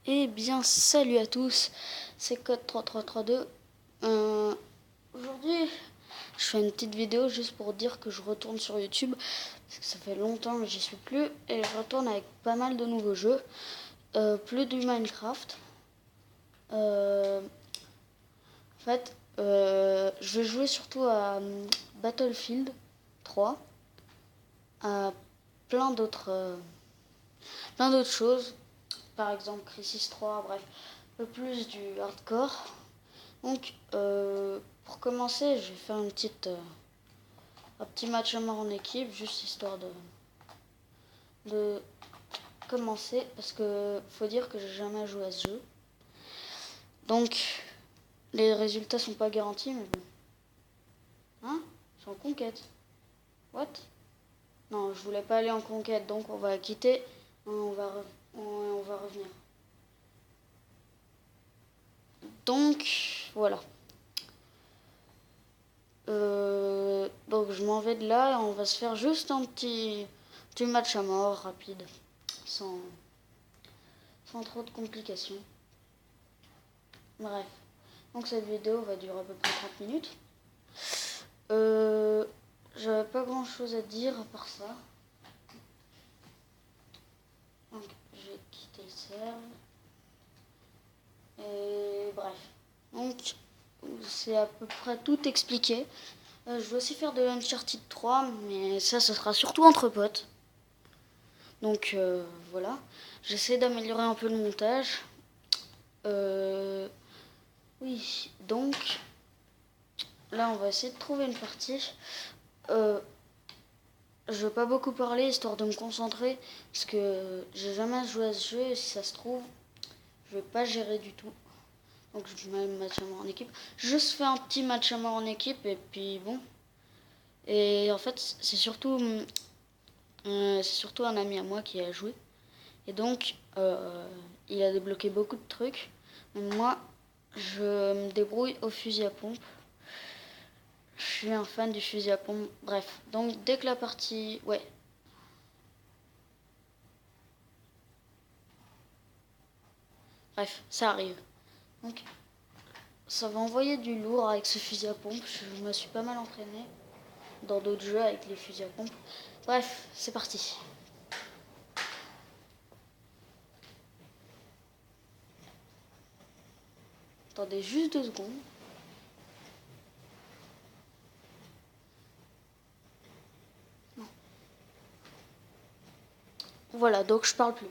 Eh bien, salut à tous, c'est Code 3332. Aujourd'hui, je fais une petite vidéo juste pour dire que je retourne sur YouTube, parce que ça fait longtemps que j'y suis plus, et je retourne avec pas mal de nouveaux jeux, plus du Minecraft. En fait, je vais jouer surtout à Battlefield 3, à plein d'autres choses, par exemple Crisis 3, bref, un peu plus du hardcore. Donc, pour commencer, je vais faire un petit match à mort en équipe, juste histoire de commencer, parce que faut dire que j'ai jamais joué à ce jeu. Donc, les résultats sont pas garantis, mais bon. Hein? Je suis en conquête. What? Non, je voulais pas aller en conquête, donc on va quitter, on va revenir. Donc, voilà. Donc je m'en vais de là et on va se faire juste un petit match à mort rapide, sans trop de complications. Bref, donc cette vidéo va durer à peu près 30 minutes. J'avais pas grand chose à dire à part ça. Donc je vais quitter le serve. Et bref, donc c'est à peu près tout expliqué. Je vais aussi faire de l'Uncharted 3, mais ça ce sera surtout entre potes. Donc voilà, j'essaie d'améliorer un peu le montage. Oui, donc là on va essayer de trouver une partie. Je vais pas beaucoup parler histoire de me concentrer parce que j'ai jamais joué à ce jeu et si ça se trouve, je vais pas gérer du tout. Donc je mets un match à mort en équipe. Juste fais un petit match à mort en équipe et puis bon. Et en fait, c'est surtout un ami à moi qui a joué. Et donc, il a débloqué beaucoup de trucs. Mais moi, je me débrouille au fusil à pompe. Je suis un fan du fusil à pompe. Bref, donc dès que la partie... Ouais. Bref, ça arrive. Donc, ça va envoyer du lourd avec ce fusil à pompe. Je me suis pas mal entraîné dans d'autres jeux avec les fusils à pompe. Bref, c'est parti. Attendez juste 2 secondes. Non. Voilà, donc je parle plus.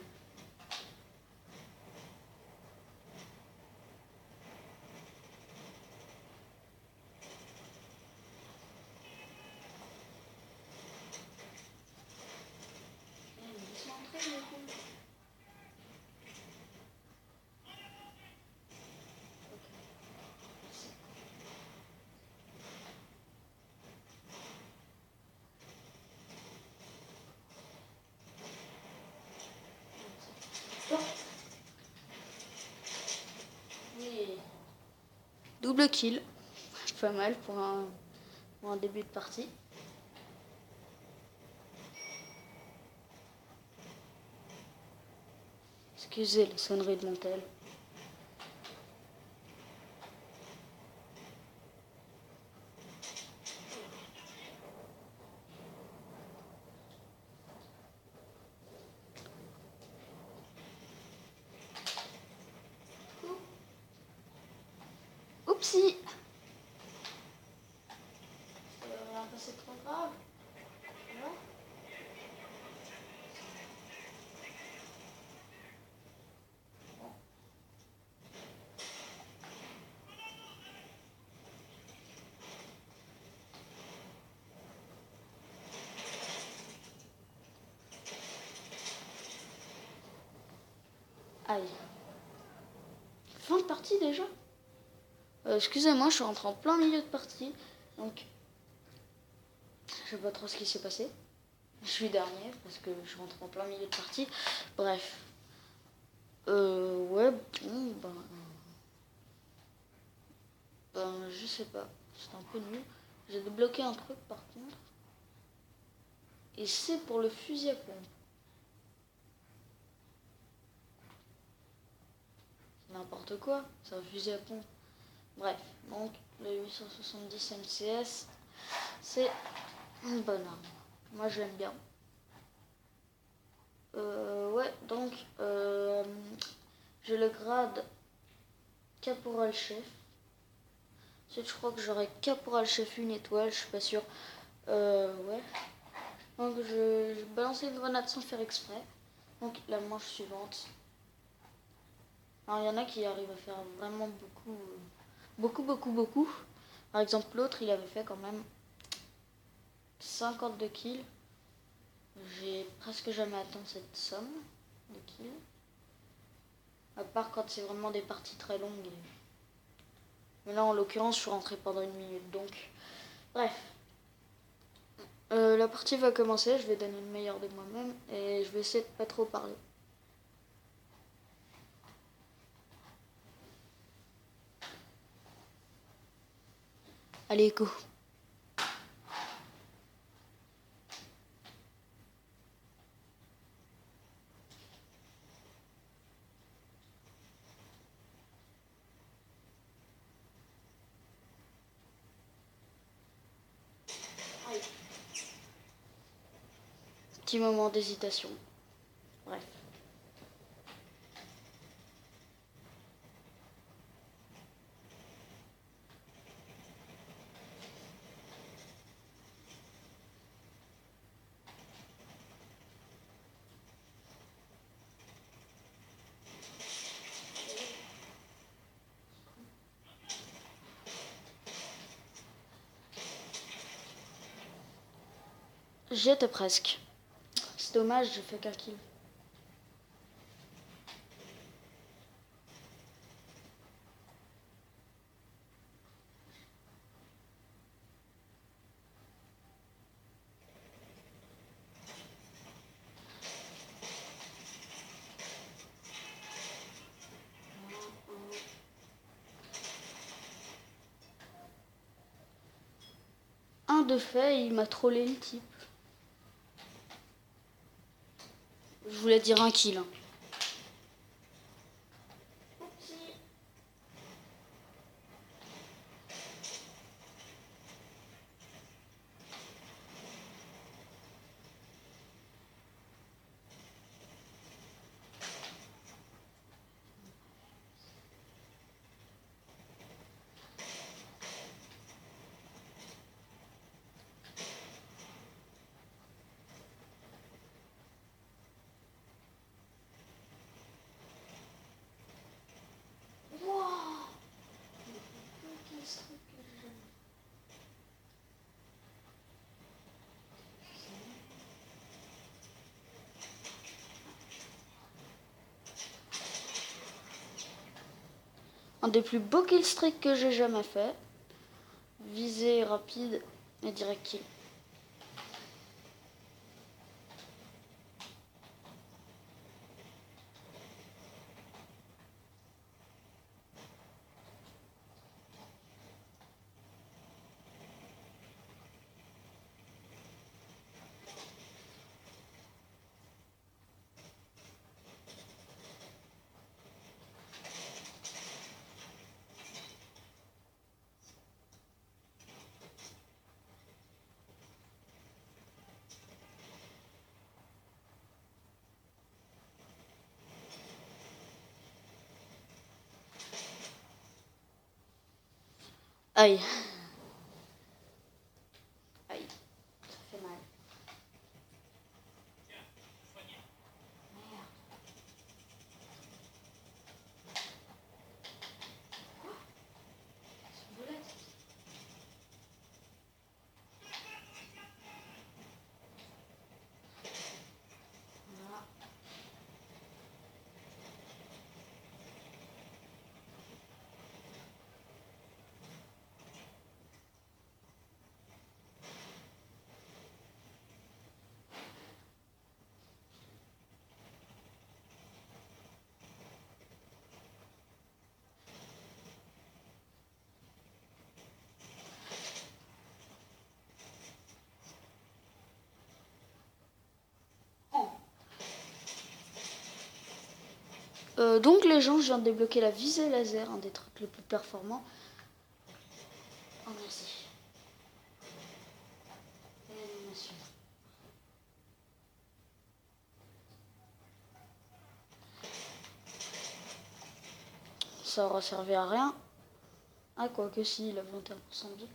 Oui. Double kill. Pas mal pour un début de partie. Excusez la sonnerie de mon tel. Oupsie. C'est trop grave. Ouais. Aïe. Fin de partie déjà. Excusez-moi, je suis rentré en plein milieu de partie. Donc, je sais pas trop ce qui s'est passé. Je suis dernier parce que je rentre en plein milieu de partie. Bref. Ouais, bon, je sais pas. C'est un peu nul. J'ai débloqué un truc par contre. Et c'est pour le fusil à pompe. n'importe quoi, c'est un fusil à pompe. Bref, donc le 870 MCS, c'est une bonne arme. Moi je l'aime bien. Ouais, donc j'ai le grade caporal-chef. Ensuite, je crois que j'aurai caporal-chef une étoile, je suis pas sûre. Ouais. Donc je balançais une grenade sans faire exprès. Donc la manche suivante. Alors il y en a qui arrivent à faire vraiment beaucoup. Par exemple l'autre il avait fait quand même 52 kills. J'ai presque jamais atteint cette somme de kills. À part quand c'est vraiment des parties très longues. Mais là en l'occurrence je suis rentré pendant 1 minute. Donc bref. La partie va commencer, je vais donner le meilleur de moi-même et je vais essayer de pas trop parler. Allez, go. Petit moment d'hésitation. Bref. J'étais presque. C'est dommage, j'ai fait qu'un kill. Un de fait, il m'a trollé le type. Je voulais dire un kill. Hein. Un des plus beaux killstreaks que j'ai jamais fait. Visée rapide et direct kill. Aïe. Aïe. Ça fait mal. Donc les gens, je viens de débloquer la visée laser, un des trucs les plus performants. Oh merci. Et l'animation. Ça aura servi à rien. Ah quoi que si, il a 21% de vie.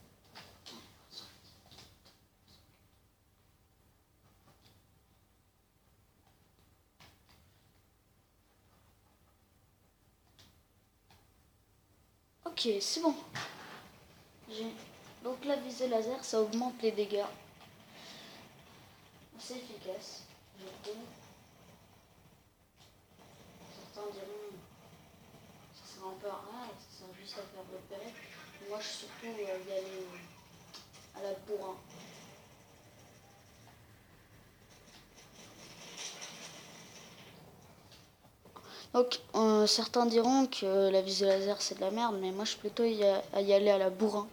Ok, c'est bon. Donc la visée laser, ça augmente les dégâts. C'est efficace. Certains diront ça sert un peu à rien, ça sert juste à faire repérer. Moi, je suis surtout y aller à la bourrin. Donc, certains diront que la visée laser c'est de la merde, mais moi je suis plutôt à y aller à la bourrin.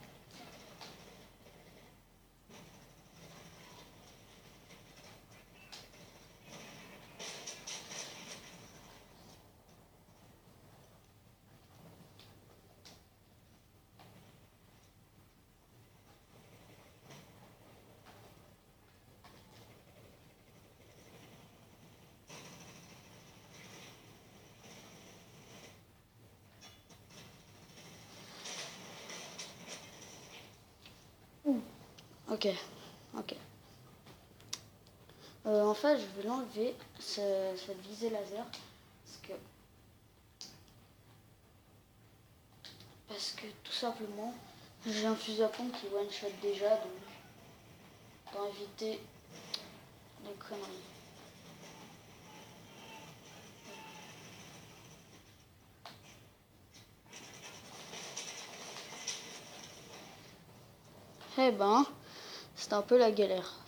Ok, ok. En fait, je vais l'enlever, cette visée laser, parce que tout simplement, j'ai un fusil à pompe qui one-shot déjà, donc pour éviter les conneries. Eh ben, c'est un peu la galère.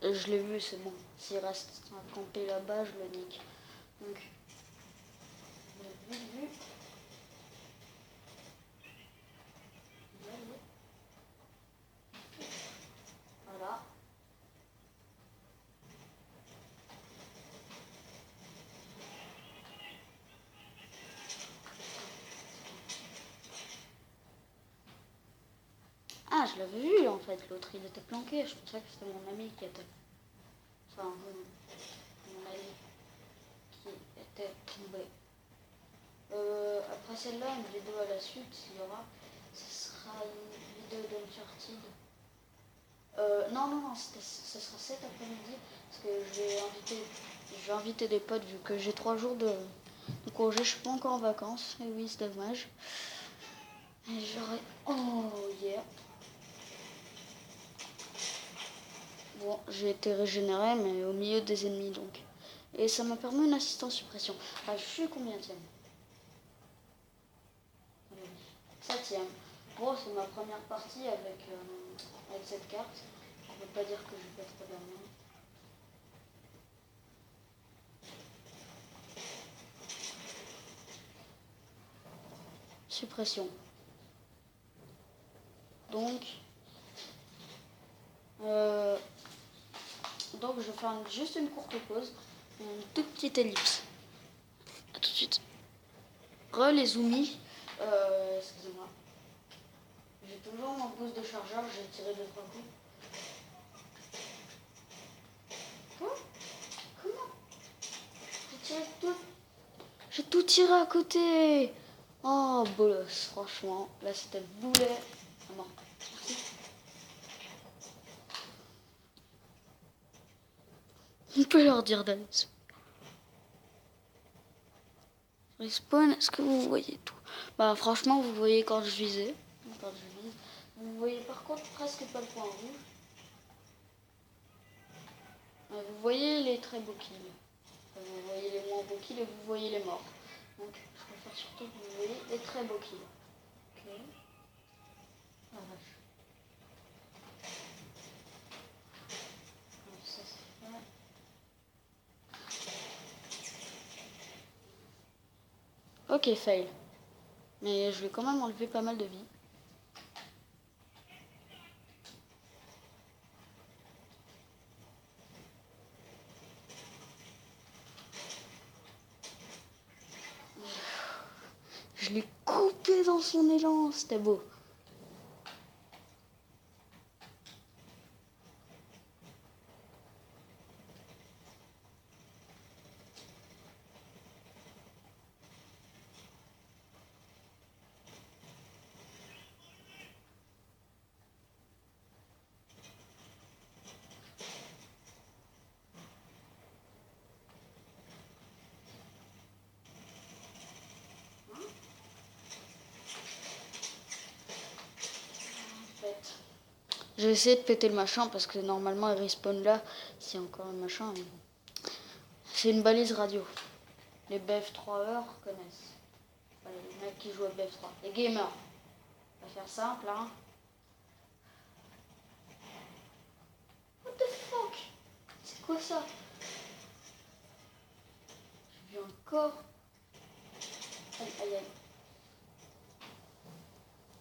Je l'ai vu, c'est bon. S'il reste à camper là-bas, je le nique. Donc, vite vu. Voilà. Ah, je l'avais vu en fait, l'autre il était planqué. Je pensais que c'était mon ami qui était. Enfin, mon ami qui était tombé. Après celle-là, une vidéo à la suite, il y aura. Ce sera une vidéo d'Uncharted. Non, ce sera cet après-midi. Parce que je vais inviter des potes vu que j'ai 3 jours de congé. Je suis pas encore en vacances. Et oui, c'est dommage. Et j'aurai. Oh, yeah. Bon, j'ai été régénéré, mais au milieu des ennemis donc. Et ça m'a permis une assistance suppression. Ah, je suis combienième? 7ème. Bon, c'est ma première partie avec cette carte. On peut pas dire que je fais très bien. Suppression. Euh, donc je vais faire juste une courte pause, une toute petite ellipse. A tout de suite. Les zoomies. Excusez-moi. J'ai toujours mon pouce de chargeur, j'ai tiré 2-3 coups. Quoi? Comment? J'ai tout tiré à côté. Oh, bolos, franchement. Là, c'était le boulet. Ah non. On peut leur dire d'aller. Respawn, est-ce que vous voyez tout? Bah, franchement, vous voyez quand je visais. Quand je vise. Vous voyez par contre presque pas le point rouge. Vous voyez les très beaux kills. Vous voyez les moins beaux kills et vous voyez les morts. Donc je préfère surtout que vous voyez des très beaux kills. Ok. Ah vache. Donc, ça c'est fait. Ok, fail. Mais je vais quand même enlever pas mal de vie. Je l'ai coupé dans son élan, c'était beau. J'ai essayé de péter le machin parce que normalement il respawn là. C'est encore un machin. C'est une balise radio. Les BF3ers connaissent. Enfin, les mecs qui jouent à BF3. Les gamers. On va faire simple, hein. What the fuck? C'est quoi ça? J'ai vu un corps. Aïe aïe aïe.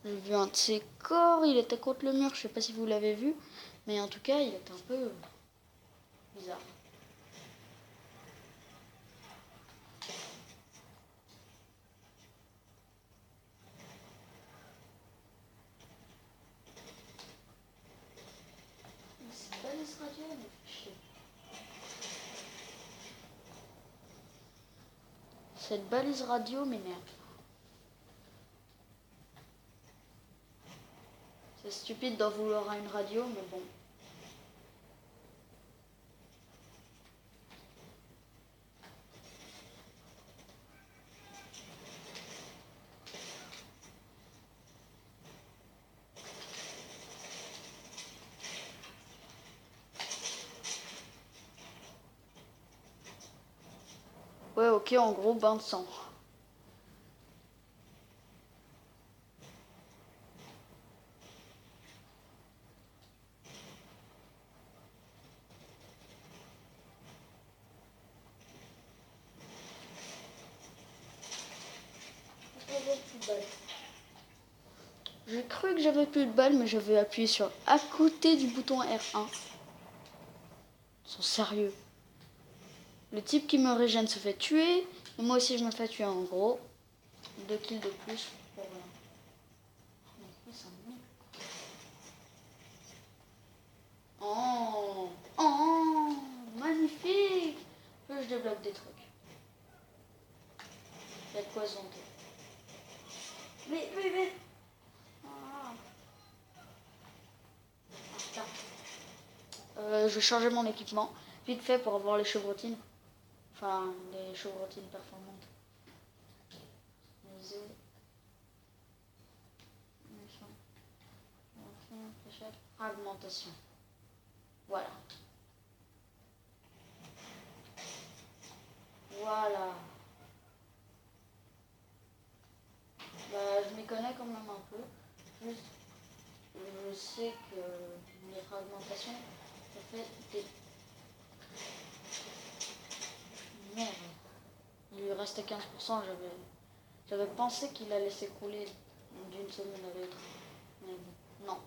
J'ai vu un de ses corps, il était contre le mur, je sais pas si vous l'avez vu, mais en tout cas il était un peu bizarre. C'est pas les radio, mais chier. Cette balise radio m'énerve. C'est stupide d'en vouloir à une radio, mais bon. Ouais, ok, en gros, bain de sang. J'ai cru que j'avais plus de balles, mais j'avais appuyé sur à côté du bouton R1. Ils sont sérieux. Le type qui me régène se fait tuer, et moi aussi je me fais tuer en gros. 2 kills de plus pour rien. Oh, oh, magnifique! Là, je débloque des trucs. Il y a de quoi se vanter. Mais. Ah. Je vais changer mon équipement vite fait pour avoir les chevrotines. Enfin, les chevrotines performantes. Les œufs. Fragmentation. Voilà. Voilà. Bah, je m'y connais quand même un peu. Juste, je sais que les fragmentations, ça fait des... Merde. Il lui restait 15%. J'avais pensé qu'il allait s'écrouler d'une semaine à l'autre. Mais bon, non.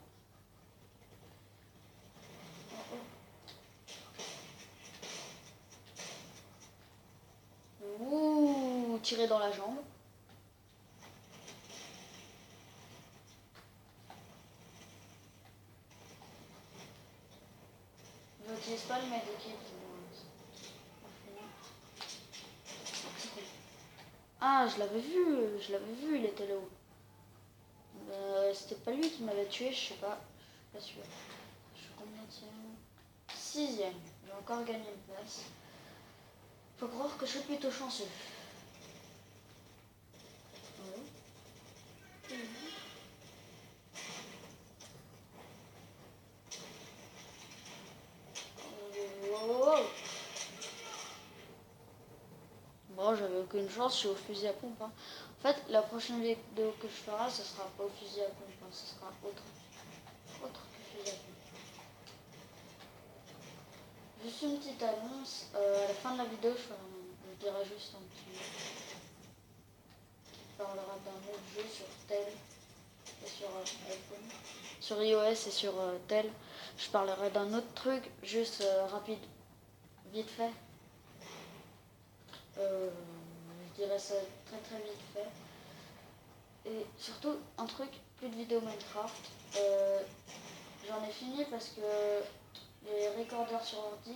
Ouh, tiré dans la jambe. Je n'utilise pas le medikit. Ah, je l'avais vu, il était là-haut. C'était pas lui qui m'avait tué, je sais pas. Je suis pas sûre. Je suis combienième? 6e. J'ai encore gagné une place. Faut croire que je suis plutôt chanceux. Oh. aucune chance, je suis au fusil à pompe. Hein. En fait, la prochaine vidéo que je ferai, ce sera pas au fusil à pompe, hein, ce sera autre que fusil à pompe. Juste une petite annonce, à la fin de la vidéo, je dirai juste un petit mot qui parlera d'un autre jeu sur tel et sur iPhone, sur iOS et sur tel. Je parlerai d'un autre truc, juste rapide, vite fait. Je dirais ça très très vite fait. Et surtout, un truc, plus de vidéos Minecraft. J'en ai fini parce que les recorders sur ordi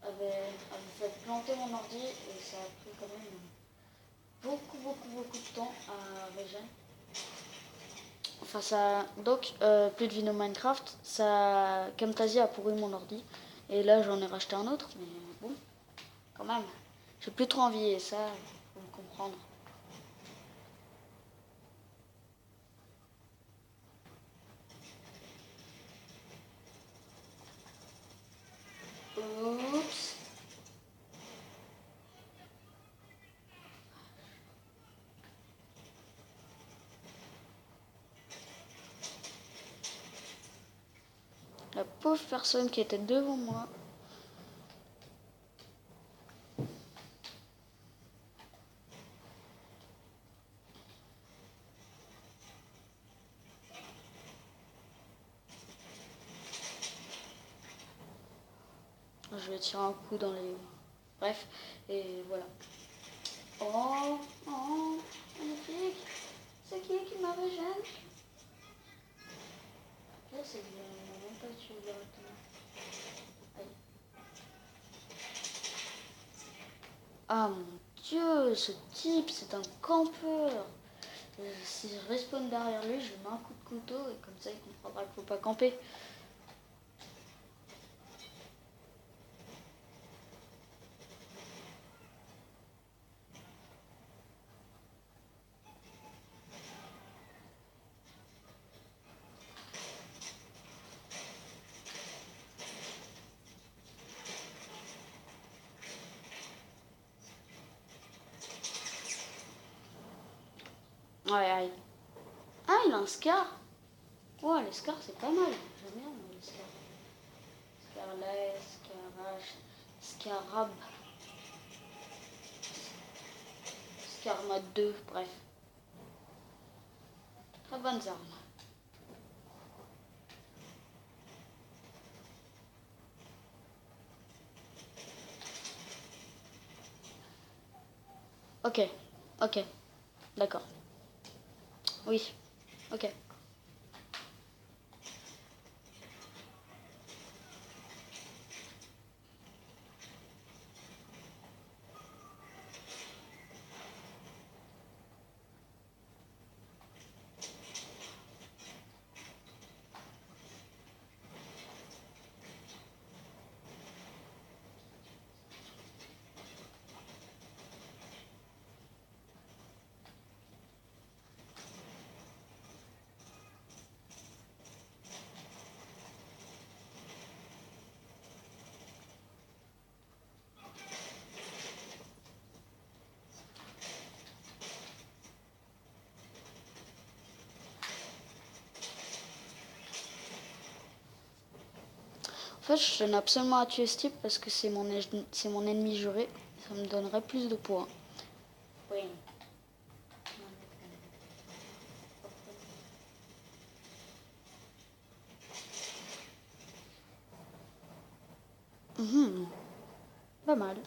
avaient fait planter mon ordi et ça a pris quand même beaucoup de temps à régénérer. Enfin, ça. Donc, plus de vidéos Minecraft. Ça. Camtasia a pourri mon ordi. Et là, j'en ai racheté un autre, mais bon, quand même. J'ai plus trop envie et ça, faut me comprendre. Oups. La pauvre personne qui était devant moi. Je vais tirer un coup dans les... Bref, et voilà. Oh, magnifique. C'est qui m'a régène? Là, c'est bien, on n'a même pas tué directement. Aïe. Ah mon dieu, ce type, c'est un campeur. Si je respawn derrière lui, je lui mets un coup de couteau et comme ça, il comprendra qu'il ne faut pas camper. Ouais, aïe. Ah, il a un scar. Ouais, les scars, c'est pas mal. J'aime bien, moi, les scars. Scarlet, Scarache, Scarab, Scarmat 2, bref. Très bonnes armes. Ok, d'accord. Oui, ok. En fait, je tenais absolument à tuer ce type parce que c'est mon ennemi juré. Ça me donnerait plus de points. Oui. Pas mal.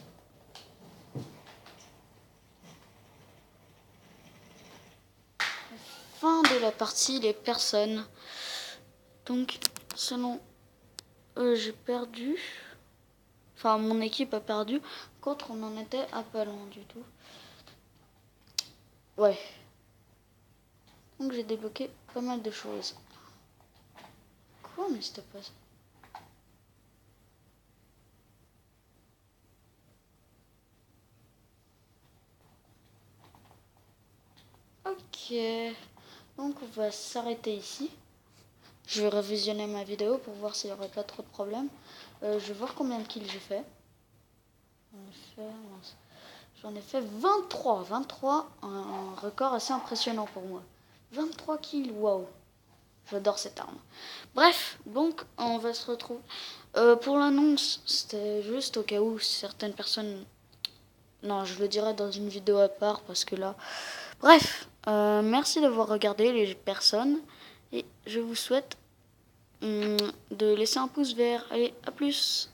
Fin de la partie, les personnes. Donc, selon eux, j'ai perdu. Enfin, mon équipe a perdu. Contre, on en était à pas loin du tout. Ouais. Donc, j'ai débloqué pas mal de choses. Quoi, mais c'était pas ça. Ok. Donc, on va s'arrêter ici. Je vais revisionner ma vidéo pour voir s'il n'y aurait pas trop de problèmes. Je vais voir combien de kills j'ai fait. En effet, J'en ai fait 23. 23, un record assez impressionnant pour moi. 23 kills, waouh. J'adore cette arme. Bref, donc on va se retrouver. Pour l'annonce, c'était juste au cas où certaines personnes... Non, je le dirai dans une vidéo à part parce que là... Bref, merci d'avoir regardé les personnes. Et je vous souhaite de laisser un pouce vert. Allez, à plus!